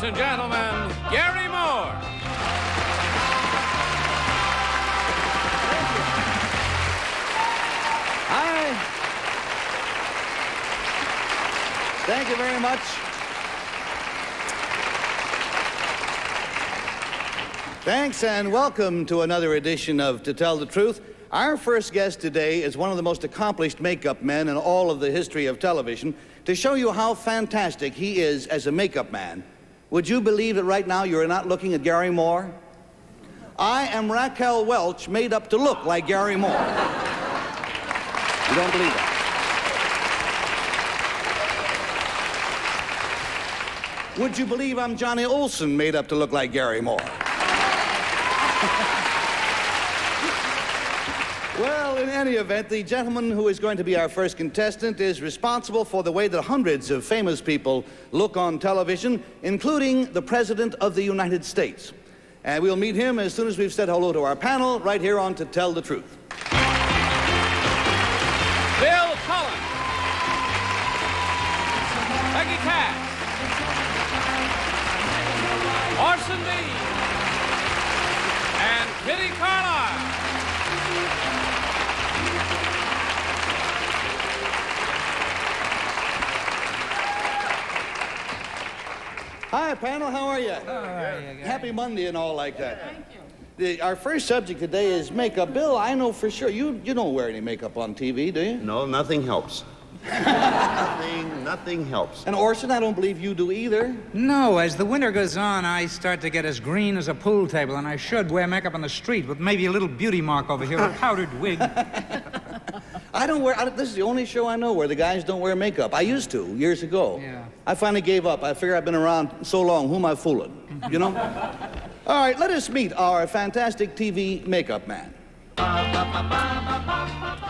and gentlemen, Gary Moore. Hi. Thank you very much. Thanks and welcome to another edition of To Tell the Truth. Our first guest today is one of the most accomplished makeup men in all of the history of television. To show you how fantastic he is as a makeup man, would you believe that right now you're not looking at Gary Moore? I am Raquel Welch, made up to look like Gary Moore. You don't believe that? Would you believe I'm Johnny Olson, made up to look like Gary Moore? Well, in any event, the gentleman who is going to be our first contestant is responsible for the way that hundreds of famous people look on television, including the President of the United States. And we'll meet him as soon as we've said hello to our panel, right here on To Tell the Truth. Bill Cullen. Peggy Cass. Orson Bean. And Kitty Carlisle. Hi, panel. How are you? Happy Monday and all like that. Thank you. Our first subject today is makeup. Bill, I know for sure. You don't wear any makeup on TV, do you? No, nothing helps. Nothing helps. And Orson, I don't believe you do either. No, as the winter goes on, I start to get as green as a pool table, and I should wear makeup on the street with maybe a little beauty mark over here, a powdered wig. I don't wear, this is the only show I know where the guys don't wear makeup. I used to, years ago. Yeah. I finally gave up. I figure I've been around so long, who am I fooling? You know? All right, let us meet our fantastic TV makeup man.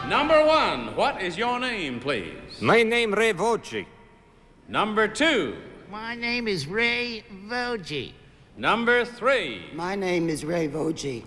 Number one, what is your name, please? My name Ray Voci. Number two. My name is Ray Voci. Number three. My name is Ray Voci.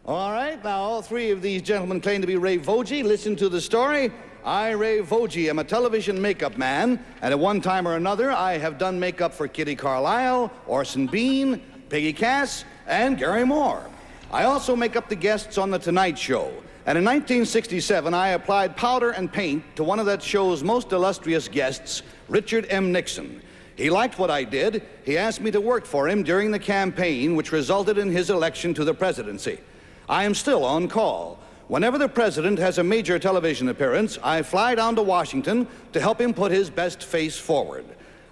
All right, now all three of these gentlemen claim to be Ray Voci. Listen to the story. I, Ray Voci, am a television makeup man, and at one time or another, I have done makeup for Kitty Carlisle, Orson Bean, Peggy Cass, and Gary Moore. I also make up the guests on The Tonight Show. And in 1967, I applied powder and paint to one of that show's most illustrious guests, Richard M. Nixon. He liked what I did. He asked me to work for him during the campaign, which resulted in his election to the presidency. I am still on call. Whenever the president has a major television appearance, I fly down to Washington to help him put his best face forward.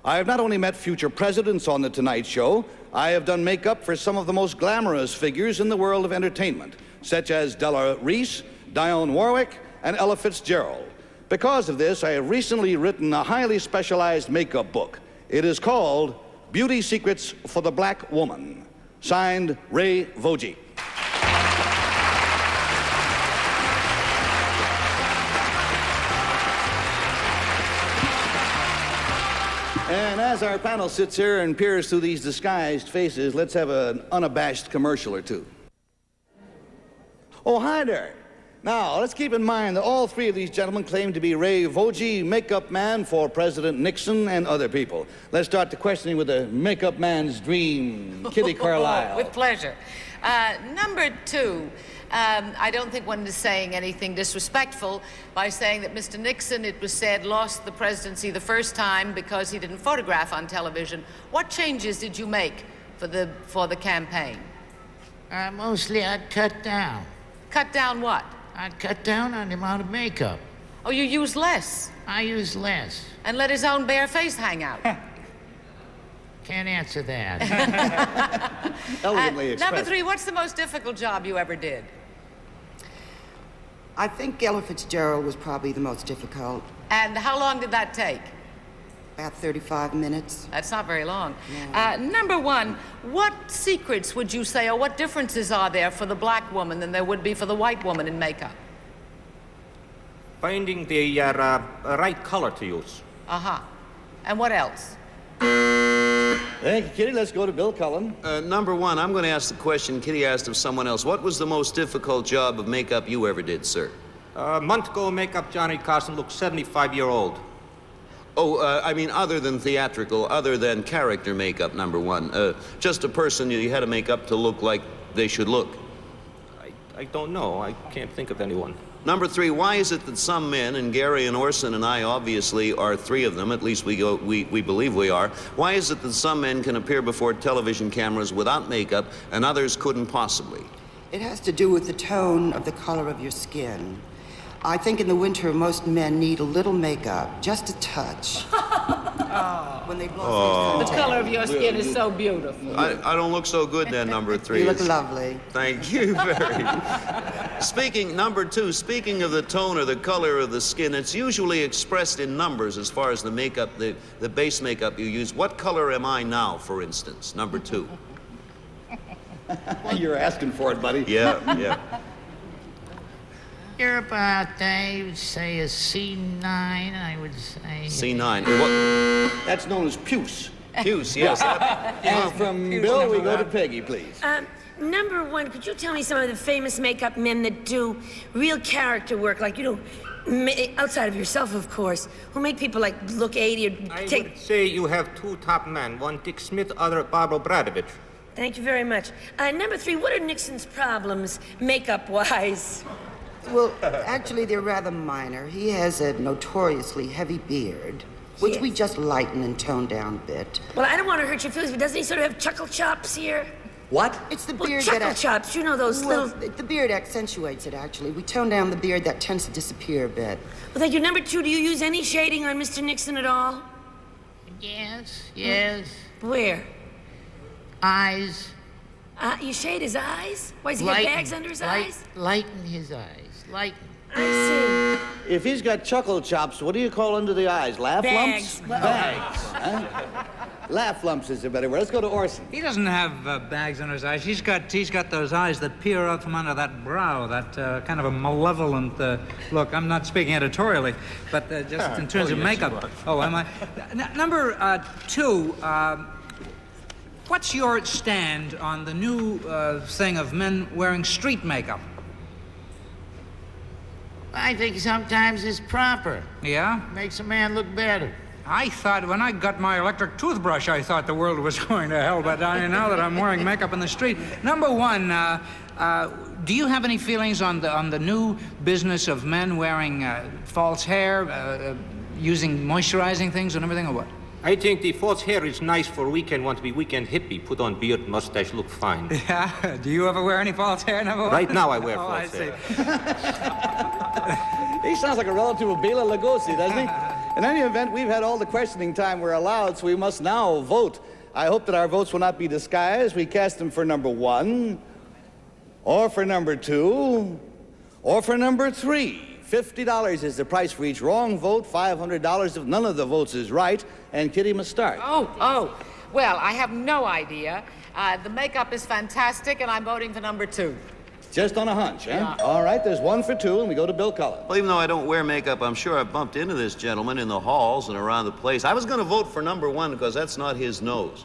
I have not only met future presidents on The Tonight Show, I have done makeup for some of the most glamorous figures in the world of entertainment, such as Della Reese, Dionne Warwick, and Ella Fitzgerald. Because of this, I have recently written a highly specialized makeup book. It is called Beauty Secrets for the Black Woman. Signed, Ray Voci. And as our panel sits here and peers through these disguised faces, let's have an unabashed commercial or two. Oh, hi there. Now, let's keep in mind that all three of these gentlemen claim to be Ray Voci, makeup man for President Nixon and other people. Let's start the questioning with the makeup man's dream, Kitty Carlisle. With pleasure. Number two, I don't think one is saying anything disrespectful by saying that Mr. Nixon, it was said, lost the presidency the first time because he didn't photograph on television. What changes did you make for the campaign? Mostly I'd cut down. Cut down what? I'd cut down on the amount of makeup. Oh, you use less? I use less. And let his own bare face hang out? Can't answer that. Elegantly expressed. Number three, what's the most difficult job you ever did? I think Ella Fitzgerald was probably the most difficult. And how long did that take? About 35 minutes. That's not very long. No. Number one, what secrets would you say, or what differences are there for the black woman than there would be for the white woman in makeup? Finding the right color to use. Uh-huh. And what else? Thank you, Kitty. Let's go to Bill Cullen. Number one, I'm going to ask the question Kitty asked of someone else. What was the most difficult job of makeup you ever did, sir? A month ago, makeup Johnny Carson looked 75-year-old. I mean, other than theatrical, other than character makeup, number one. Just a person you had to make up to look like they should look. I don't know. I can't think of anyone. Number three, why is it that some men, and Gary and Orson and I obviously are three of them, at least we believe we are, why is it that some men can appear before television cameras without makeup and others couldn't possibly? It has to do with the tone of the color of your skin. I think in the winter, most men need a little makeup, just a touch. When they've lost The their color of your skin is so beautiful. I don't look so good then, number three. You look lovely. Thank you very much. Number two, speaking of the tone or the color of the skin, it's usually expressed in numbers as far as the makeup, the base makeup you use. What color am I now, for instance, number two? You're asking for it, buddy. Yeah. You're about, I would say, a C9, I would say. C9. That's known as puce. Puce, yes. And from Bill, we go to Peggy, please. Number one, could you tell me some of the famous makeup men that do real character work, like, you know, outside of yourself, of course, who make people, like, look 80 or I take... would say you have two top men, one Dick Smith, other Barbara Bradovich. Thank you very much. Number three, what are Nixon's problems, makeup-wise? Well, actually, they're rather minor. He has a notoriously heavy beard, which we just lighten and tone down a bit. Well, I don't want to hurt your feelings, but doesn't he sort of have chuckle chops here? What? It's the Well, beard chuckle that... chops, you know, those Well, little... the beard accentuates it, actually. We tone down the beard, that tends to disappear a bit. Well, thank you. Number two, do you use any shading on Mr. Nixon at all? Yes. Where? Eyes. You shade his eyes? Why, does he have bags under his eyes? Lighten his eyes. Lighten. I If he's got chuckle chops, what do you call under the eyes? Laugh Bags. lumps? Bags. Huh? Laugh lumps is a better word. Let's go to Orson. He doesn't have bags under his eyes. He's got those eyes that peer out from under that brow, that kind of a malevolent look. I'm not speaking editorially, but just in terms of makeup. Oh, am I? Number two, what's your stand on the new thing of men wearing street makeup? I think sometimes it's proper. Yeah? Makes a man look better. I thought when I got my electric toothbrush, I thought the world was going to hell, but now that I'm wearing makeup in the street. Number one, do you have any feelings on the new business of men wearing false hair, using moisturizing things and everything, or what? I think the false hair is nice for weekend, want to be weekend hippie. Put on beard, mustache, look fine. Yeah? Do you ever wear any false hair, number one? Right now I wear Oh, false I hair. see. He sounds like a relative of Bela Lugosi, doesn't he? In any event, we've had all the questioning time we're allowed, so we must now vote. I hope that our votes will not be disguised. We cast them for number one, or for number two, or for number three. $50 is the price for each wrong vote, $500 if none of the votes is right, and Kitty must start. Oh. Well, I have no idea. The makeup is fantastic, and I'm voting for number two. Just on a hunch, huh? All right, there's one for two, and we go to Bill Cullen. Well, even though I don't wear makeup, I'm sure I've bumped into this gentleman in the halls and around the place. I was going to vote for number one because that's not his nose.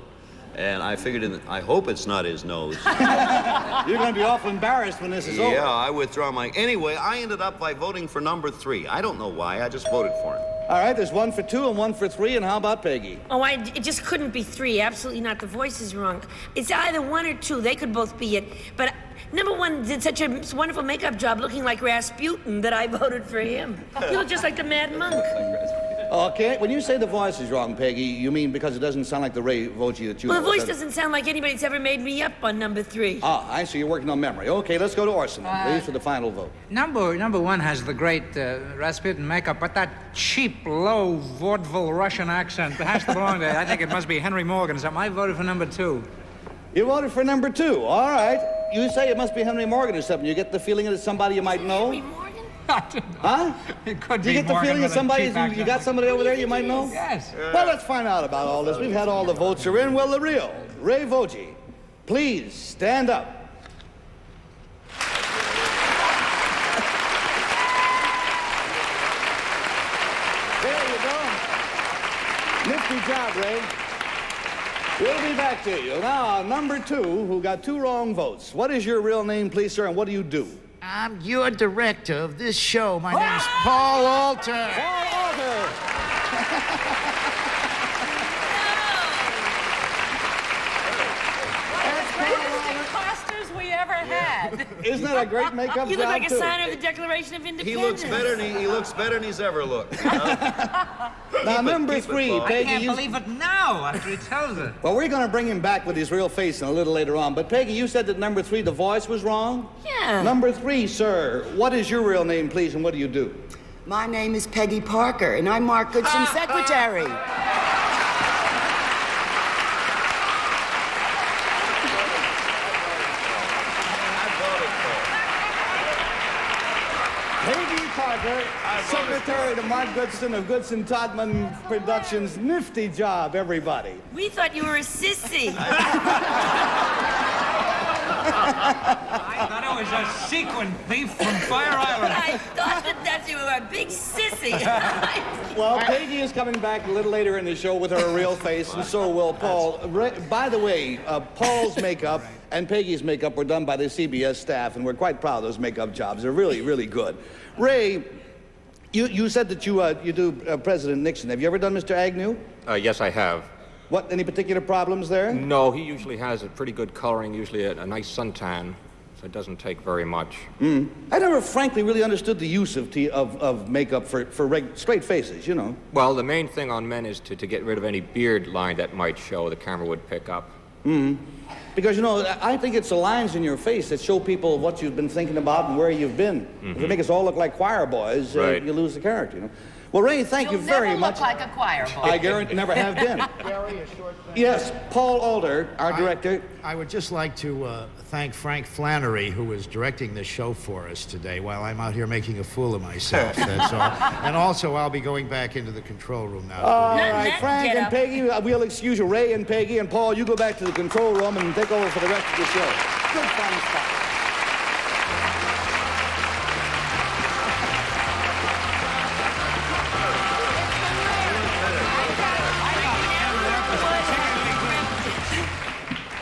And I figured, I hope it's not his nose. You're going to be awful embarrassed when this is over. Yeah, I withdraw my... Anyway, I ended up by voting for number three. I don't know why, I just voted for him. All right, there's one for two and one for three, and how about Peggy? Oh, it just couldn't be three. Absolutely not. The voice is wrong. It's either one or two. They could both be it. But number one did such a wonderful makeup job looking like Rasputin that I voted for him. You look just like the Mad Monk. Okay, when you say the voice is wrong, Peggy, you mean because it doesn't sound like the Ray Voci that you Well, the know, voice does it? doesn't sound like anybody that's ever made me up on number three. Ah, I see you're working on memory. Okay, let's go to Orson, please, for the final vote. Number one has the great Rasputin makeup, but that cheap, low, vaudeville Russian accent has to belong to. I think it must be Henry Morgan or something. I voted for number two. You voted for number two. All right. You say it must be Henry Morgan or something. You get the feeling that it's somebody you might know? Henry Morgan? Huh? It could Do you be get the Morgan feeling that with a somebody, cheap accent. you got somebody over there you might know? Yes. Well, let's find out about all this. We've had all the votes are in. Well, the real Ray Voci, please stand up. There you go. Nifty job, Ray. We'll be back to you. Now, number two, who got two wrong votes. What is your real name, please, sir, and what do you do? I'm your director of this show. My name's Paul Alter. Paul Alter. Isn't that a great makeup You look job, like a too? signer of the Declaration of Independence. He looks better than he's ever looked. You know? Now, number keep it, 3, Paul. I Peggy, can't you... believe it now after he tells it. Well, we're going to bring him back with his real face in a little later on. But, Peggy, you said that number 3, the voice was wrong? Yeah. Number 3, sir, what is your real name, please, and what do you do? My name is Peggy Parker, and I'm Mark Goodson's secretary. Peggy Parker, secretary to Mark Goodson of Goodson Todman Productions. Nifty job, everybody. We thought you were a sissy. I thought it was a sequin thief from Fire Island. I thought that you were a big sissy. Well, Peggy is coming back a little later in the show with her real face, and so will Paul. By the way, Paul's makeup and Peggy's makeup were done by the CBS staff, and we're quite proud of those makeup jobs. They're really, really good. Ray, you said that you do President Nixon. Have you ever done Mr. Agnew? Yes, I have. What, any particular problems there? No, he usually has a pretty good coloring, usually a nice suntan, so it doesn't take very much. I never, frankly, really understood the use of makeup for straight faces, you know. Well, the main thing on men is to get rid of any beard line that might show, the camera would pick up. Because, you know, I think it's the lines in your face that show people what you've been thinking about and where you've been. If they make us all look like choir boys, Right. you lose the character, you know. Well, Ray, thank you very You'll much. never look like a choir boy. I guarantee never have been. Yes, Paul Alder, our director. I would just like to thank Frank Flannery, who is directing this show for us today, while I'm out here making a fool of myself, that's all. And also, I'll be going back into the control room now. All Not right, that Frank get and up. Peggy, we'll excuse you. Ray and Peggy and Paul, you go back to the control room and take over for the rest of the show. Good fun stuff.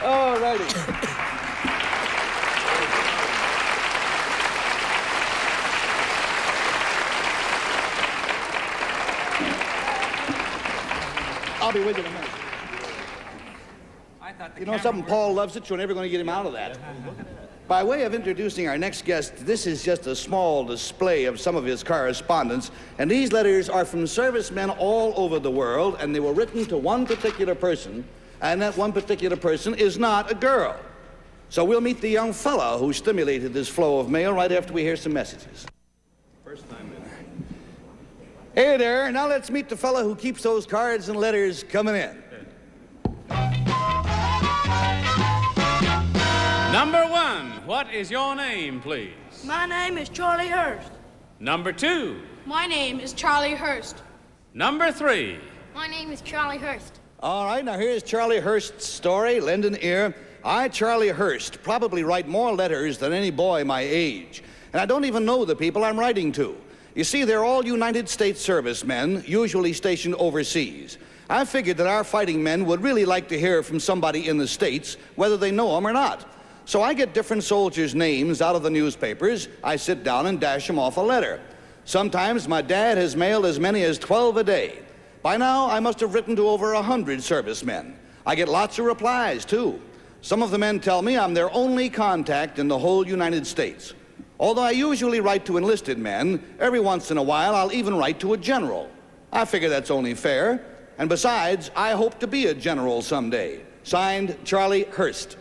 All righty. I'll be with you in a minute. I thought the You know camera something? worked. Paul loves it. You're never going to get him out of that. By way of introducing our next guest, this is just a small display of some of his correspondence. And these letters are from servicemen all over the world, and they were written to one particular person, and that one particular person is not a girl. So we'll meet the young fella who stimulated this flow of mail right after we hear some messages. First time in. Hey there, now let's meet the fella who keeps those cards and letters coming in. Number 1, what is your name, please? My name is Charlie Hurst. Number 2, My name is Charlie Hurst. number 3, My name is Charlie Hurst. All right, now here's Charlie Hurst's story. Lend an ear. I, Charlie Hurst, probably write more letters than any boy my age. And I don't even know the people I'm writing to. You see, they're all United States servicemen, usually stationed overseas. I figured that our fighting men would really like to hear from somebody in the States, whether they know them or not. So I get different soldiers' names out of the newspapers. I sit down and dash them off a letter. Sometimes my dad has mailed as many as 12 a day. By now, I must have written to over 100 servicemen. I get lots of replies, too. Some of the men tell me I'm their only contact in the whole United States. Although I usually write to enlisted men, every once in a while I'll even write to a general. I figure that's only fair. And besides, I hope to be a general someday. Signed, Charlie Hurst.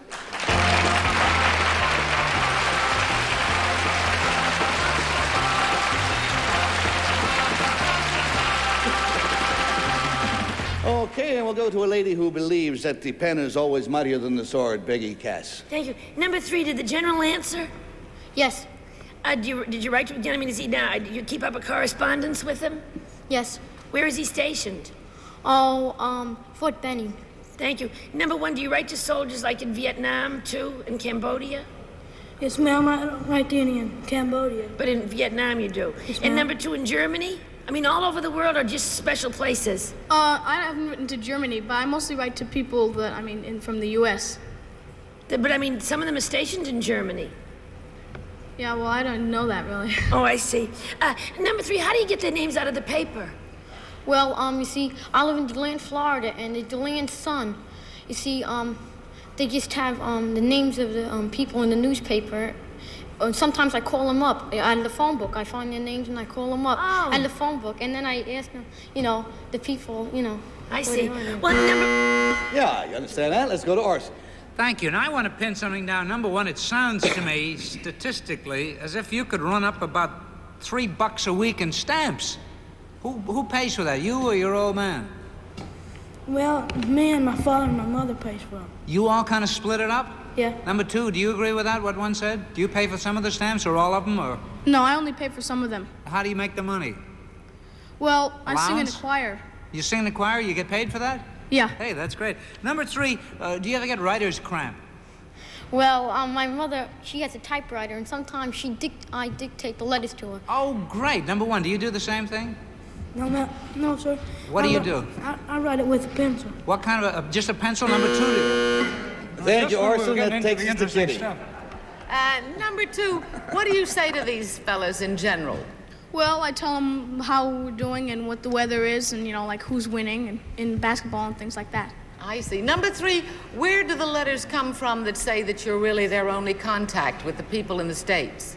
Okay, and we'll go to a lady who believes that the pen is always mightier than the sword, Peggy Cass. Thank you. Number 3, did the general answer? Yes. Did you write to him? I mean, is he now? Do you keep up a correspondence with him? Yes. Where is he stationed? Oh, Fort Benning. Thank you. Number 1, do you write to soldiers like in Vietnam, too, in Cambodia? Yes, ma'am. I don't write to any in Cambodia. But in Vietnam you do. Yes, And ma'am. number 2, in Germany? I mean, all over the world or just special places? I haven't written to Germany, but I mostly write to people that, from the U.S. But I mean, some of them are stationed in Germany. Yeah, well, I don't know that, really. Oh, I see. Number 3, how do you get their names out of the paper? Well, you see, I live in DeLand, Florida, and the DeLand Sun, you see, they just have the names of the people in the newspaper, sometimes I call them up out of the phone book. I find their names and I call them up Oh. out of the phone book, and then I ask them, the people, I what see. they are. Well, number... Yeah, you understand that? Let's go to Orson. Thank you. Now, I want to pin something down. Number one, it sounds to me, statistically, as if you could run up about $3 a week in stamps. Who pays for that, you or your old man? Well, me and my father and my mother pays for them. You all kind of split it up? Yeah. Number two, do you agree with that, what one said? Do you pay for some of the stamps or all of them, or No, I only pay for some of them. how do you make the money? Well, I sing in a Allowance? choir. You sing in the choir, you get paid for that? Yeah. Hey, that's great. Number three, do you ever get writer's cramp? Well, my mother, she has a typewriter, and sometimes I dictate the letters to her. Oh, great. Number one, do you do the same thing? No, sir. What do you do? I write it with a pencil. What kind of just a pencil? Number two? Thank you, Orson. That takes us to Kitty. Number two, what do you say to these fellas in general? Well, I tell them how we're doing and what the weather is, and like who's winning and in basketball and things like that. I see. Number three, where do the letters come from that say that you're really their only contact with the people in the States?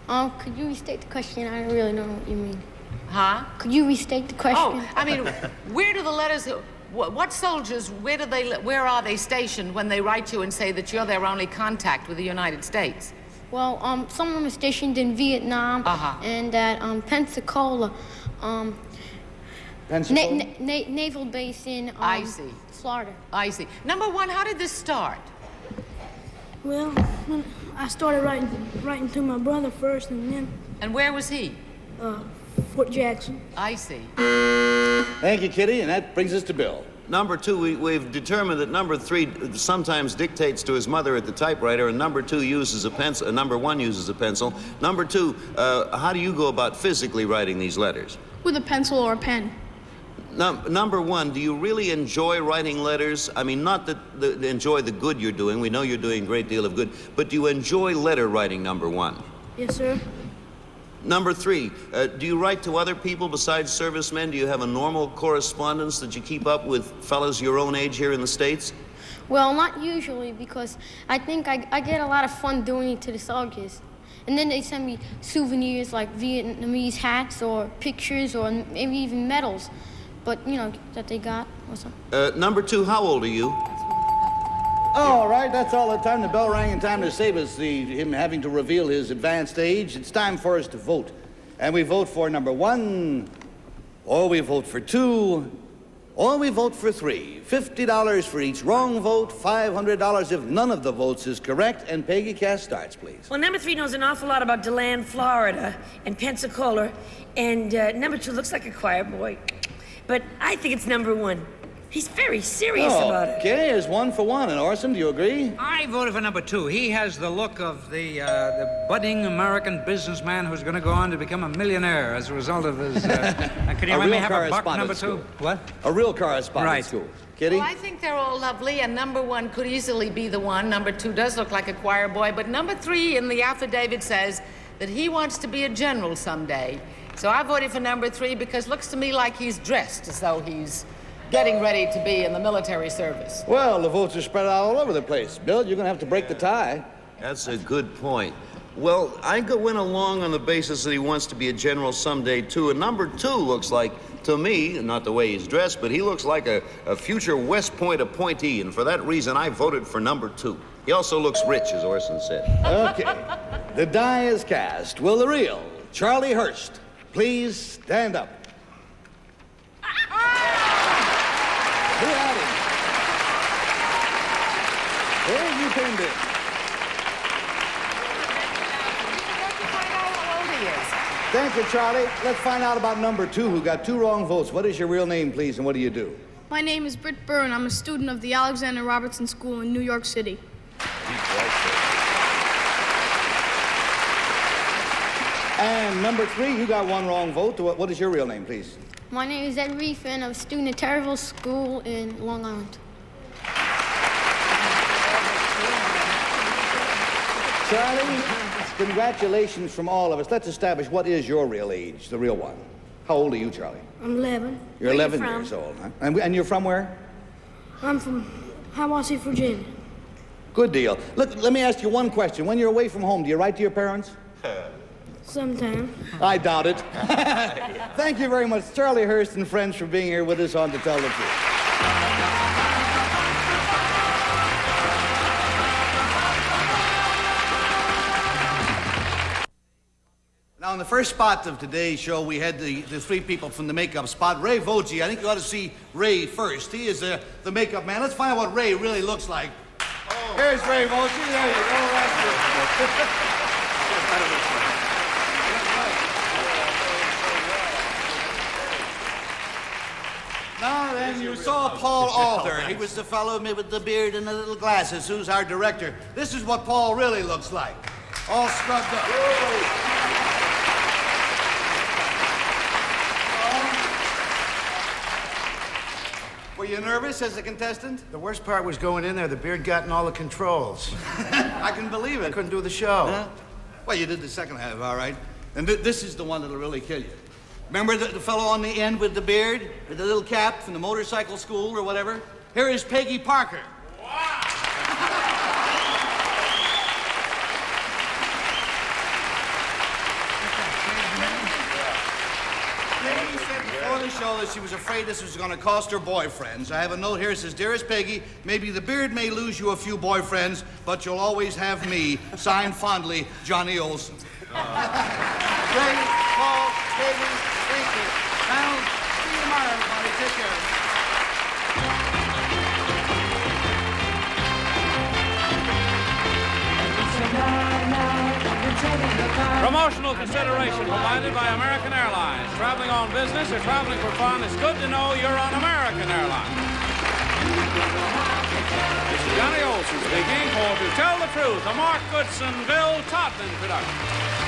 Could you restate the question? I don't really know what you mean. Huh? Could you restate the question? Oh, I mean, where do the letters... What soldiers, where are they stationed when they write you and say that you're their only contact with the United States? Well, some of them are stationed in Vietnam and at Pensacola, Pensacola? naval base in I see. Florida. I see. Number one, how did this start? Well, I started writing to my brother first, and then And where was he? Fort Jackson. I see. Thank you, Kitty, and that brings us to Bill. Number two, we've determined that number three sometimes dictates to his mother at the typewriter, and number two uses a pencil. Number one uses a pencil. Number two, how do you go about physically writing these letters? With a pencil or a pen. Number one, do you really enjoy writing letters? I mean, not that enjoy the good you're doing. We know you're doing a great deal of good, but do you enjoy letter writing? Number one. Yes, sir. Number three, do you write to other people besides servicemen? Do you have a normal correspondence that you keep up with fellows your own age here in the States? Well, not usually, because I think I get a lot of fun doing it to the soldiers. And then they send me souvenirs like Vietnamese hats or pictures or maybe even medals, but, that they got or something. Number two, how old are you? All right, that's all the time the bell rang in time to save us him having to reveal his advanced age. It's time for us to vote. And we vote for number one, or we vote for two, or we vote for three. $50 for each wrong vote, $500 if none of the votes is correct. And Peggy Cass starts, please. Well, number three knows an awful lot about DeLand, Florida, and Pensacola, and number two looks like a choir boy. But I think it's number one. He's very serious about it. Okay, it's 1 for 1. And Orson, do you agree? I voted for number two. He has the look of the budding American businessman who's going to go on to become a millionaire as a result of his... Can you let me have a buck, number two? What? A real correspondence school. Kitty? Well, I think they're all lovely, and number one could easily be the one. Number two does look like a choir boy, but number three in the affidavit says that he wants to be a general someday. So I voted for number three because it looks to me like he's dressed as though he's getting ready to be in the military service. Well, the votes are spread out all over the place. Bill, you're going to have to break the tie. That's a good point. Well, I went along on the basis that he wants to be a general someday, too. And number two looks like, to me, not the way he's dressed, but he looks like a future West Point appointee. And for that reason, I voted for number two. He also looks rich, as Orson said. Okay. The die is cast. Will the real Charlie Hurst please stand up? Who had him? There you came in. Thank you, Charlie. Let's find out about number two, who got 2 wrong votes. What is your real name, please, and what do you do? My name is Britt Byrne. I'm a student of the Alexander Robertson School in New York City. And number 3, you got 1 wrong vote. What is your real name, please? My name is Ed Reef, and I'm a student at Terryville School in Long Island. Charlie, congratulations from all of us. Let's establish what is your real age, the real one. How old are you, Charlie? I'm 11. You're 11 years old, huh? And you're from where? I'm from Hiawassee, Virginia. Good deal. Look, let me ask you one question. When you're away from home, do you write to your parents? Sometimes. I doubt it. Thank you very much, Charlie Hurst and friends, for being here with us on To Tell the Truth. Now, in the first spot of today's show, we had the three people from the makeup spot. Ray Voge, I think you ought to see Ray first. He is the makeup man. Let's find out what Ray really looks like. Oh. Here's Ray Voge. There you go. That's good. Now then, you saw Paul Alder. He was the fellow with the beard and the little glasses who's our director. This is what Paul really looks like. All scrubbed up. Whoa. Were you nervous as a contestant? The worst part was going in there. The beard got in all the controls. I can believe it. I couldn't do the show. Huh? Well, you did the second half, all right. And this is the one that'll really kill you. Remember the fellow on the end with the beard, with the little cap from the motorcycle school or whatever? Here is Peggy Parker. Peggy said before the show that she was afraid this was going to cost her boyfriends. I have a note here that says, "Dearest Peggy, maybe the beard may lose you a few boyfriends, but you'll always have me. Signed fondly, Johnny Olson." Ray, Paul, Peggy, thank you. Now, see you tomorrow, everybody. Take care. Promotional consideration provided by American Airlines. Traveling on business or traveling for fun, it's good to know you're on American Airlines. This is Johnny Olson speaking for To Tell the Truth, a Mark Goodson, Bill Todman production.